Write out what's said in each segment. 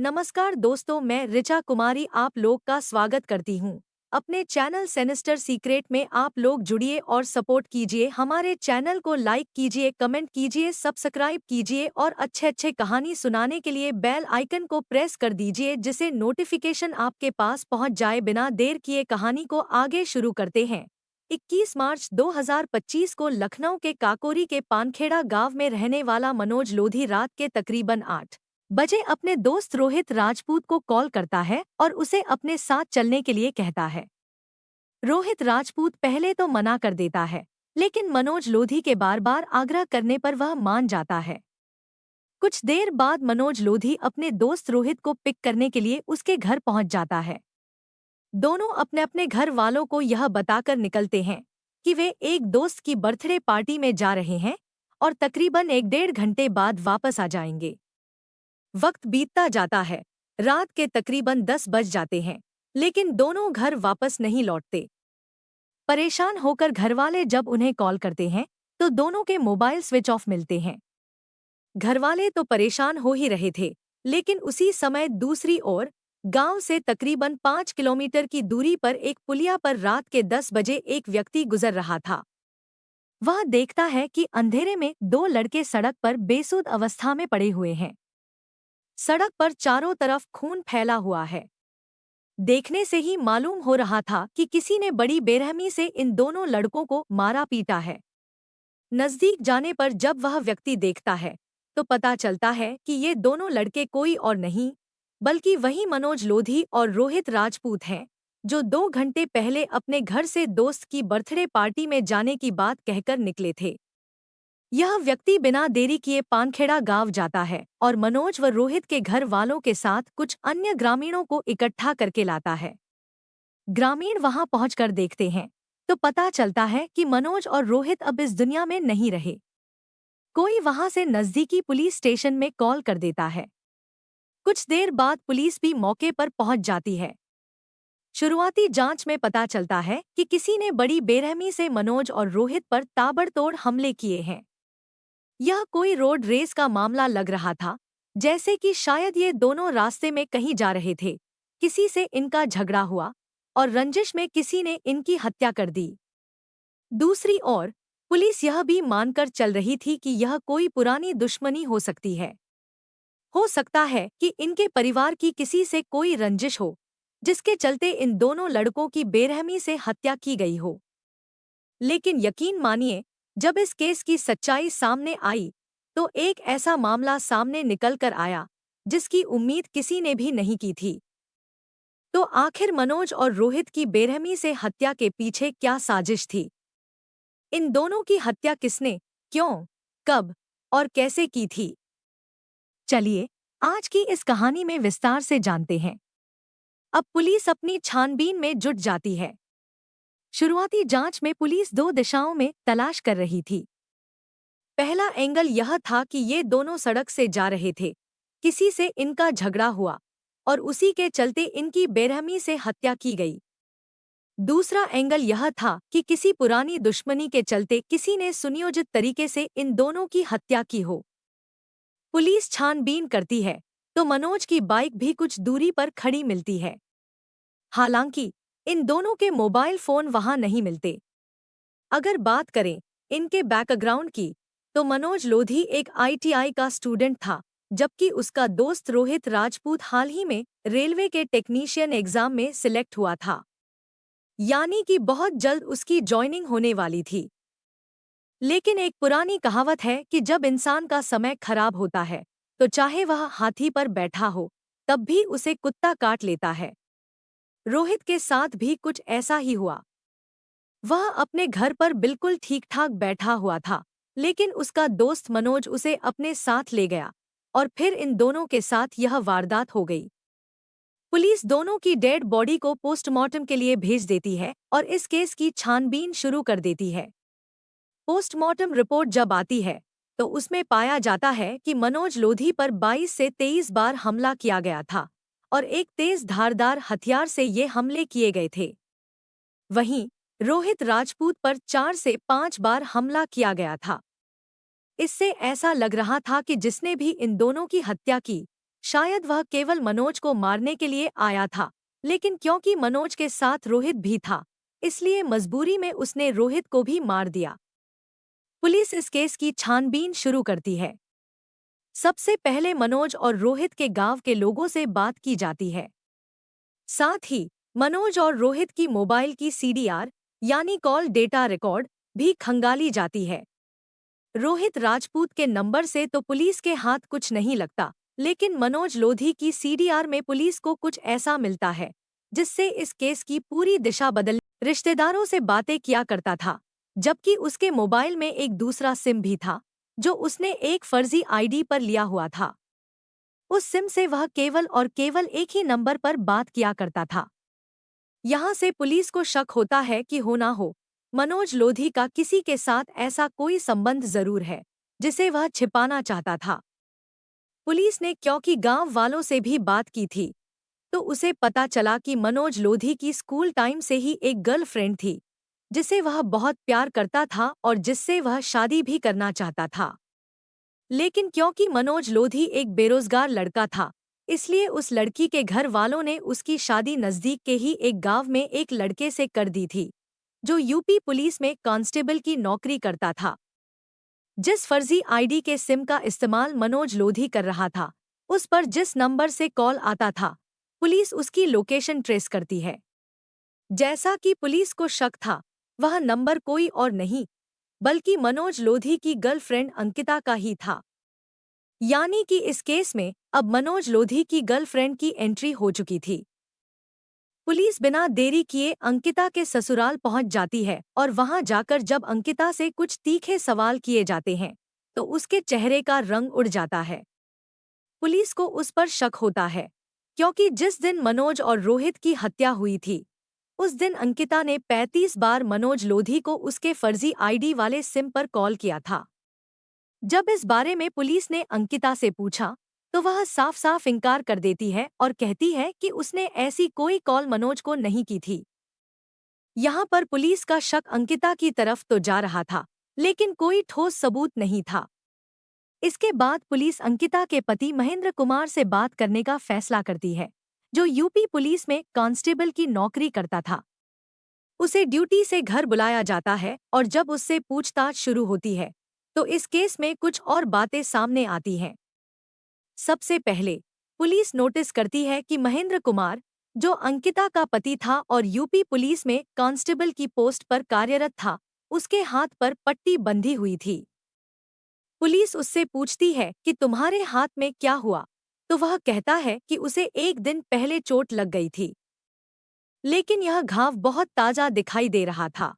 नमस्कार दोस्तों, मैं ऋचा कुमारी आप लोग का स्वागत करती हूँ अपने चैनल सिनिस्टर सीक्रेट में। आप लोग जुड़िए और सपोर्ट कीजिए, हमारे चैनल को लाइक कीजिए, कमेंट कीजिए, सब्सक्राइब कीजिए और अच्छे अच्छे कहानी सुनाने के लिए बेल आइकन को प्रेस कर दीजिए, जिससे नोटिफिकेशन आपके पास पहुँच जाए। बिना देर किए कहानी को आगे शुरू करते हैं। 21 मार्च 2025 को लखनऊ के काकोरी के पानखेड़ा गांव में रहने वाला मनोज लोधी रात के तकरीबन 8 बजे अपने दोस्त रोहित राजपूत को कॉल करता है और उसे अपने साथ चलने के लिए कहता है। रोहित राजपूत पहले तो मना कर देता है, लेकिन मनोज लोधी के बार बार आग्रह करने पर वह मान जाता है। कुछ देर बाद मनोज लोधी अपने दोस्त रोहित को पिक करने के लिए उसके घर पहुंच जाता है। दोनों अपने अपने घर वालों को यह बताकर निकलते हैं कि वे एक दोस्त की बर्थडे पार्टी में जा रहे हैं और तकरीबन 1-1.5 घंटे बाद वापस आ जाएंगे। वक्त बीतता जाता है, रात के तकरीबन 10 बज जाते हैं, लेकिन दोनों घर वापस नहीं लौटते। परेशान होकर घरवाले जब उन्हें कॉल करते हैं तो दोनों के मोबाइल स्विच ऑफ मिलते हैं। घरवाले तो परेशान हो ही रहे थे, लेकिन उसी समय दूसरी ओर गांव से तकरीबन 5 किलोमीटर की दूरी पर एक पुलिया पर रात के 10 बजे एक व्यक्ति गुजर रहा था। वह देखता है कि अंधेरे में 2 लड़के सड़क पर बेसुध अवस्था में पड़े हुए हैं। सड़क पर चारों तरफ खून फैला हुआ है। देखने से ही मालूम हो रहा था कि किसी ने बड़ी बेरहमी से इन दोनों लड़कों को मारा पीटा है। नजदीक जाने पर जब वह व्यक्ति देखता है तो पता चलता है कि ये दोनों लड़के कोई और नहीं बल्कि वही मनोज लोधी और रोहित राजपूत हैं, जो 2 घंटे पहले अपने घर से दोस्त की बर्थडे पार्टी में जाने की बात कहकर निकले थे। यह व्यक्ति बिना देरी किए पानखेड़ा गांव जाता है और मनोज व रोहित के घर वालों के साथ कुछ अन्य ग्रामीणों को इकट्ठा करके लाता है। ग्रामीण वहां पहुंचकर देखते हैं तो पता चलता है कि मनोज और रोहित अब इस दुनिया में नहीं रहे। कोई वहां से नजदीकी पुलिस स्टेशन में कॉल कर देता है। कुछ देर बाद पुलिस भी मौके पर पहुंच जाती है। शुरुआती जांच में पता चलता है कि किसी ने बड़ी बेरहमी से मनोज और रोहित पर ताबड़तोड़ हमले किए हैं। यह कोई रोड रेस का मामला लग रहा था, जैसे कि शायद ये दोनों रास्ते में कहीं जा रहे थे, किसी से इनका झगड़ा हुआ और रंजिश में किसी ने इनकी हत्या कर दी। दूसरी ओर पुलिस यह भी मानकर चल रही थी कि यह कोई पुरानी दुश्मनी हो सकती है। हो सकता है कि इनके परिवार की किसी से कोई रंजिश हो, जिसके चलते इन दोनों लड़कों की बेरहमी से हत्या की गई हो। लेकिन यकीन मानिए, जब इस केस की सच्चाई सामने आई तो एक ऐसा मामला सामने निकल कर आया जिसकी उम्मीद किसी ने भी नहीं की थी। तो आखिर मनोज और रोहित की बेरहमी से हत्या के पीछे क्या साजिश थी? इन दोनों की हत्या किसने, क्यों, कब और कैसे की थी? चलिए आज की इस कहानी में विस्तार से जानते हैं। अब पुलिस अपनी छानबीन में जुट जाती है। शुरुआती जांच में पुलिस 2 दिशाओं में तलाश कर रही थी। पहला एंगल यह था कि ये दोनों सड़क से जा रहे थे, किसी से इनका झगड़ा हुआ और उसी के चलते इनकी बेरहमी से हत्या की गई। दूसरा एंगल यह था कि किसी पुरानी दुश्मनी के चलते किसी ने सुनियोजित तरीके से इन दोनों की हत्या की हो। पुलिस छानबीन करती है तो मनोज की बाइक भी कुछ दूरी पर खड़ी मिलती है। हालांकि इन दोनों के मोबाइल फोन वहां नहीं मिलते। अगर बात करें इनके बैकग्राउंड की, तो मनोज लोधी एक आईटीआई का स्टूडेंट था, जबकि उसका दोस्त रोहित राजपूत हाल ही में रेलवे के टेक्नीशियन एग्जाम में सिलेक्ट हुआ था, यानी कि बहुत जल्द उसकी जॉइनिंग होने वाली थी। लेकिन एक पुरानी कहावत है कि जब इंसान का समय खराब होता है तो चाहे वह हाथी पर बैठा हो, तब भी उसे कुत्ता काट लेता है। रोहित के साथ भी कुछ ऐसा ही हुआ। वह अपने घर पर बिल्कुल ठीक-ठाक बैठा हुआ था, लेकिन उसका दोस्त मनोज उसे अपने साथ ले गया और फिर इन दोनों के साथ यह वारदात हो गई। पुलिस दोनों की डेड बॉडी को पोस्टमार्टम के लिए भेज देती है और इस केस की छानबीन शुरू कर देती है। पोस्टमार्टम रिपोर्ट जब आती है तो उसमें पाया जाता है कि मनोज लोधी पर 22 से 23 बार हमला किया गया था और एक तेज धारदार हथियार से ये हमले किए गए थे। वहीं रोहित राजपूत पर 4 से 5 बार हमला किया गया था। इससे ऐसा लग रहा था कि जिसने भी इन दोनों की हत्या की, शायद वह केवल मनोज को मारने के लिए आया था, लेकिन क्योंकि मनोज के साथ रोहित भी था, इसलिए मजबूरी में उसने रोहित को भी मार दिया। पुलिस इस केस की छानबीन शुरू करती है। सबसे पहले मनोज और रोहित के गांव के लोगों से बात की जाती है। साथ ही मनोज और रोहित की मोबाइल की सीडीआर यानी कॉल डेटा रिकॉर्ड भी खंगाली जाती है। रोहित राजपूत के नंबर से तो पुलिस के हाथ कुछ नहीं लगता, लेकिन मनोज लोधी की सीडीआर में पुलिस को कुछ ऐसा मिलता है जिससे इस केस की पूरी दिशा बदल। रिश्तेदारों से बातें किया करता था, जबकि उसके मोबाइल में एक दूसरा सिम भी था जो उसने एक फर्जी आईडी पर लिया हुआ था। उस सिम से वह केवल और केवल एक ही नंबर पर बात किया करता था। यहाँ से पुलिस को शक होता है कि हो ना हो मनोज लोधी का किसी के साथ ऐसा कोई संबंध जरूर है जिसे वह छिपाना चाहता था। पुलिस ने क्योंकि गांव वालों से भी बात की थी, तो उसे पता चला कि मनोज लोधी की स्कूल टाइम से ही एक गर्लफ्रेंड थी जिसे वह बहुत प्यार करता था और जिससे वह शादी भी करना चाहता था। लेकिन क्योंकि मनोज लोधी एक बेरोजगार लड़का था, इसलिए उस लड़की के घर वालों ने उसकी शादी नजदीक के ही एक गांव में एक लड़के से कर दी थी जो यूपी पुलिस में कांस्टेबल की नौकरी करता था। जिस फर्जी आईडी के सिम का इस्तेमाल मनोज लोधी कर रहा था, उस पर जिस नंबर से कॉल आता था, पुलिस उसकी लोकेशन ट्रेस करती है। जैसा कि पुलिस को शक था, वह नंबर कोई और नहीं बल्कि मनोज लोधी की गर्लफ्रेंड अंकिता का ही था। यानी कि इस केस में अब मनोज लोधी की गर्लफ्रेंड की एंट्री हो चुकी थी। पुलिस बिना देरी किए अंकिता के ससुराल पहुंच जाती है और वहां जाकर जब अंकिता से कुछ तीखे सवाल किए जाते हैं तो उसके चेहरे का रंग उड़ जाता है। पुलिस को उस पर शक होता है क्योंकि जिस दिन मनोज और रोहित की हत्या हुई थी, उस दिन अंकिता ने 35 बार मनोज लोधी को उसके फर्जी आईडी वाले सिम पर कॉल किया था। जब इस बारे में पुलिस ने अंकिता से पूछा तो वह साफ साफ इनकार कर देती है और कहती है कि उसने ऐसी कोई कॉल मनोज को नहीं की थी। यहाँ पर पुलिस का शक अंकिता की तरफ तो जा रहा था, लेकिन कोई ठोस सबूत नहीं था। इसके बाद पुलिस अंकिता के पति महेंद्र कुमार से बात करने का फैसला करती है, जो यूपी पुलिस में कांस्टेबल की नौकरी करता था। उसे ड्यूटी से घर बुलाया जाता है और जब उससे पूछताछ शुरू होती है तो इस केस में कुछ और बातें सामने आती हैं। सबसे पहले पुलिस नोटिस करती है कि महेंद्र कुमार, जो अंकिता का पति था और यूपी पुलिस में कांस्टेबल की पोस्ट पर कार्यरत था, उसके हाथ पर पट्टी बंधी हुई थी। पुलिस उससे पूछती है कि तुम्हारे हाथ में क्या हुआ, तो वह कहता है कि उसे एक दिन पहले चोट लग गई थी, लेकिन यह घाव बहुत ताजा दिखाई दे रहा था।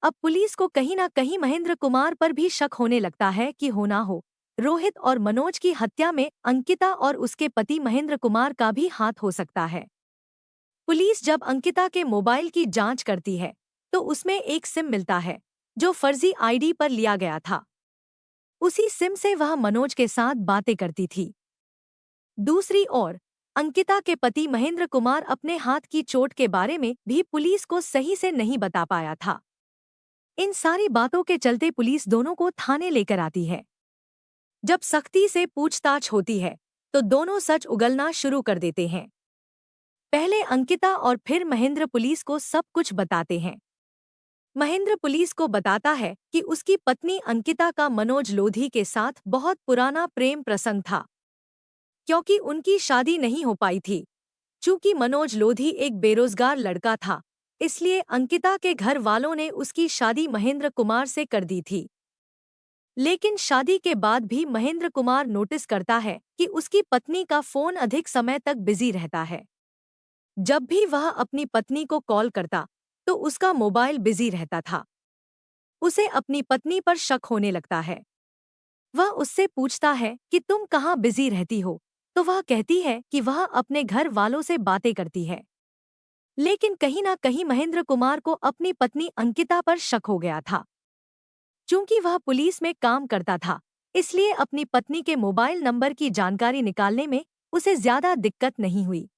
अब पुलिस को कहीं ना कहीं महेंद्र कुमार पर भी शक होने लगता है कि हो ना हो रोहित और मनोज की हत्या में अंकिता और उसके पति महेंद्र कुमार का भी हाथ हो सकता है। पुलिस जब अंकिता के मोबाइल की जांच करती है तो उसमें एक सिम मिलता है जो फर्जी आईडी पर लिया गया था। उसी सिम से वह मनोज के साथ बातें करती थी। दूसरी ओर अंकिता के पति महेंद्र कुमार अपने हाथ की चोट के बारे में भी पुलिस को सही से नहीं बता पाया था। इन सारी बातों के चलते पुलिस दोनों को थाने लेकर आती है। जब सख्ती से पूछताछ होती है तो दोनों सच उगलना शुरू कर देते हैं। पहले अंकिता और फिर महेंद्र पुलिस को सब कुछ बताते हैं। महेंद्र पुलिस को बताता है कि उसकी पत्नी अंकिता का मनोज लोधी के साथ बहुत पुराना प्रेम प्रसंग था। क्योंकि उनकी शादी नहीं हो पाई थी, चूंकि मनोज लोधी एक बेरोजगार लड़का था, इसलिए अंकिता के घर वालों ने उसकी शादी महेंद्र कुमार से कर दी थी। लेकिन शादी के बाद भी महेंद्र कुमार नोटिस करता है कि उसकी पत्नी का फोन अधिक समय तक बिजी रहता है। जब भी वह अपनी पत्नी को कॉल करता तो उसका मोबाइल बिजी रहता था। उसे अपनी पत्नी पर शक होने लगता है। वह उससे पूछता है कि तुम कहाँ बिजी रहती हो, तो वह कहती है कि वह अपने घर वालों से बातें करती है। लेकिन कहीं ना कहीं महेंद्र कुमार को अपनी पत्नी अंकिता पर शक हो गया था। चूंकि वह पुलिस में काम करता था, इसलिए अपनी पत्नी के मोबाइल नंबर की जानकारी निकालने में उसे ज्यादा दिक्कत नहीं हुई।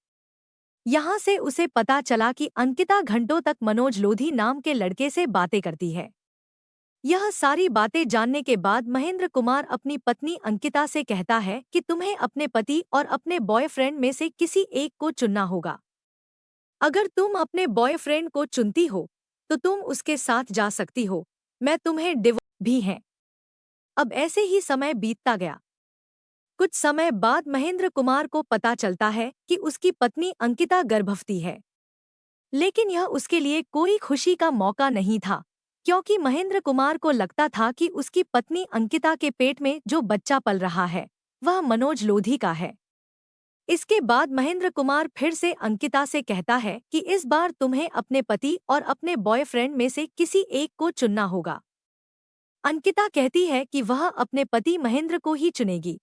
यहाँ से उसे पता चला कि अंकिता घंटों तक मनोज लोधी नाम के लड़के से बातें करती है। यह सारी बातें जानने के बाद महेंद्र कुमार अपनी पत्नी अंकिता से कहता है कि तुम्हें अपने पति और अपने बॉयफ्रेंड में से किसी एक को चुनना होगा। अगर तुम अपने बॉयफ्रेंड को चुनती हो तो तुम उसके साथ जा सकती हो, मैं तुम्हें डिवोर्स भी है। अब ऐसे ही समय बीतता गया। कुछ समय बाद महेंद्र कुमार को पता चलता है कि उसकी पत्नी अंकिता गर्भवती है। लेकिन यह उसके लिए कोई खुशी का मौका नहीं था, क्योंकि महेंद्र कुमार को लगता था कि उसकी पत्नी अंकिता के पेट में जो बच्चा पल रहा है वह मनोज लोधी का है। इसके बाद महेंद्र कुमार फिर से अंकिता से कहता है कि इस बार तुम्हें अपने पति और अपने बॉयफ्रेंड में से किसी एक को चुनना होगा। अंकिता कहती है कि वह अपने पति महेंद्र को ही चुनेगी।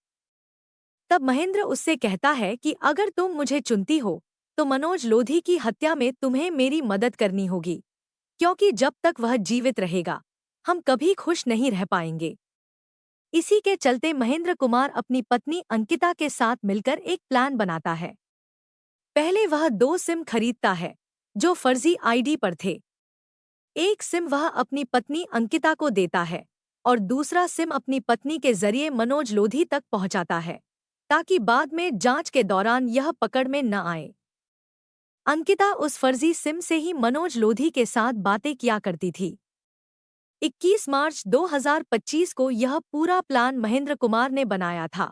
तब महेंद्र उससे कहता है कि अगर तुम मुझे चुनती हो तो मनोज लोधी की हत्या में तुम्हें मेरी मदद करनी होगी, क्योंकि जब तक वह जीवित रहेगा हम कभी खुश नहीं रह पाएंगे। इसी के चलते महेंद्र कुमार अपनी पत्नी अंकिता के साथ मिलकर एक प्लान बनाता है। पहले वह 2 सिम खरीदता है जो फर्जी आईडी पर थे। एक सिम वह अपनी पत्नी अंकिता को देता है और दूसरा सिम अपनी पत्नी के जरिए मनोज लोधी तक पहुंचाता है, ताकि बाद में जांच के दौरान यह पकड़ में न आए। अंकिता उस फर्जी सिम से ही मनोज लोधी के साथ बातें किया करती थी। 21 मार्च 2025 को यह पूरा प्लान महेंद्र कुमार ने बनाया था।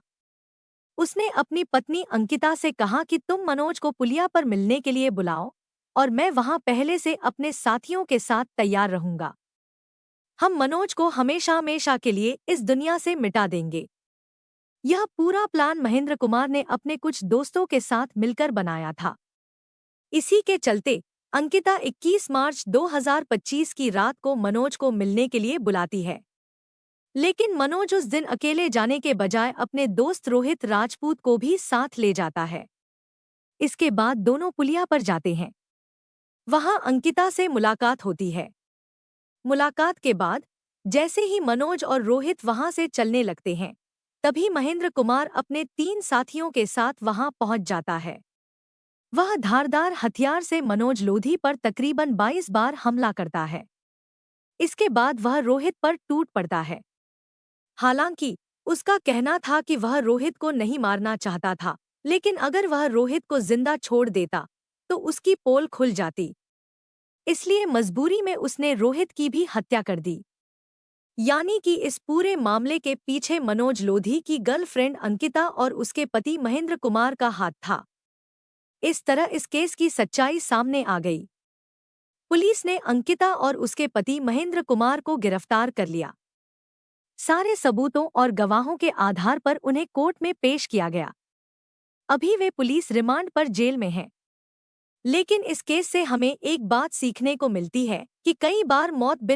उसने अपनी पत्नी अंकिता से कहा कि तुम मनोज को पुलिया पर मिलने के लिए बुलाओ और मैं वहां पहले से अपने साथियों के साथ तैयार रहूंगा। हम मनोज को हमेशा हमेशा के लिए इस दुनिया से मिटा देंगे। यह पूरा प्लान महेंद्र कुमार ने अपने कुछ दोस्तों के साथ मिलकर बनाया था। इसी के चलते अंकिता 21 मार्च 2025 की रात को मनोज को मिलने के लिए बुलाती है। लेकिन मनोज उस दिन अकेले जाने के बजाय अपने दोस्त रोहित राजपूत को भी साथ ले जाता है। इसके बाद दोनों पुलिया पर जाते हैं। वहां अंकिता से मुलाकात होती है। मुलाकात के बाद जैसे ही मनोज और रोहित वहां से चलने लगते हैं, तभी महेंद्र कुमार अपने 3 साथियों के साथ वहां पहुंच जाता है। वह धारदार हथियार से मनोज लोधी पर तकरीबन 22 बार हमला करता है। इसके बाद वह रोहित पर टूट पड़ता है। हालांकि उसका कहना था कि वह रोहित को नहीं मारना चाहता था, लेकिन अगर वह रोहित को जिंदा छोड़ देता तो उसकी पोल खुल जाती। इसलिए मजबूरी में उसने रोहित की भी हत्या कर दी। यानी कि इस पूरे मामले के पीछे मनोज लोधी की गर्लफ्रेंड अंकिता और उसके पति महेंद्र कुमार का हाथ था। इस तरह इस केस की सच्चाई सामने आ गई। पुलिस ने अंकिता और उसके पति महेंद्र कुमार को गिरफ्तार कर लिया। सारे सबूतों और गवाहों के आधार पर उन्हें कोर्ट में पेश किया गया। अभी वे पुलिस रिमांड पर जेल में हैं। लेकिन इस केस से हमें एक बात सीखने को मिलती है कि कई बार मौत बिन